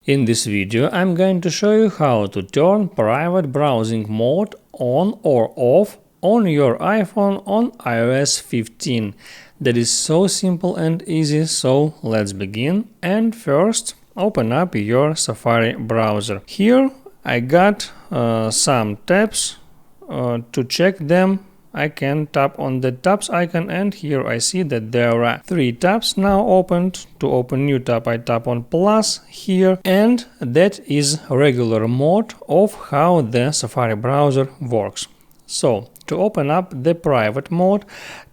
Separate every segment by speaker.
Speaker 1: In this video, I'm going to show you how to turn private browsing mode on or off on your iPhone on iOS 15. That is so simple and easy, so let's begin. And first, open up your Safari browser. Here I got some tabs. To check them, I can tap on the tabs icon, and here I see that there are 3 tabs now opened. To open new tab, I tap on plus here, and that is regular mode of how the Safari browser works. So, to open up the private mode,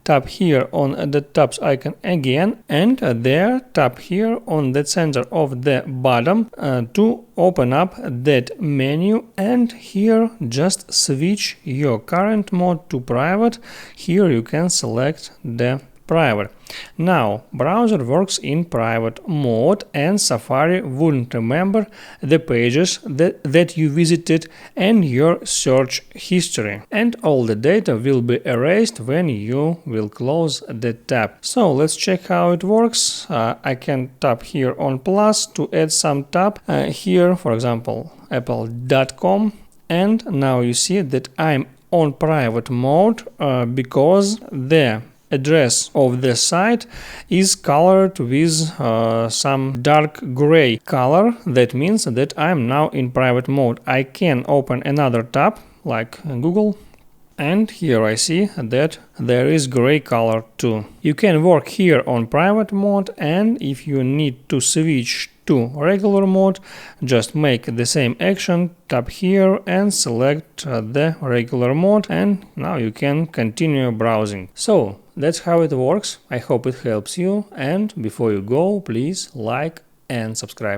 Speaker 1: tap here on the tabs icon again, and there tap here on the center of the bottom to open up that menu, and here just switch your current mode to private. Here you can select the private. Now, browser works in private mode, and Safari wouldn't remember the pages that you visited and your search history, and all the data will be erased when you will close the tab. So let's check how it works. I can tap here on plus to add some tab. Here, for example, apple.com, and now you see that I'm on private mode because the address of the site is colored with some dark gray color. That means that I'm now in private mode. I can open another tab like Google, and here I see that there is gray color too. You can work here on private mode, and if you need to switch to regular mode, just make the same action, tap here and select the regular mode, and now you can continue browsing. So that's how it works. I hope it helps you, and before you go, please like and subscribe.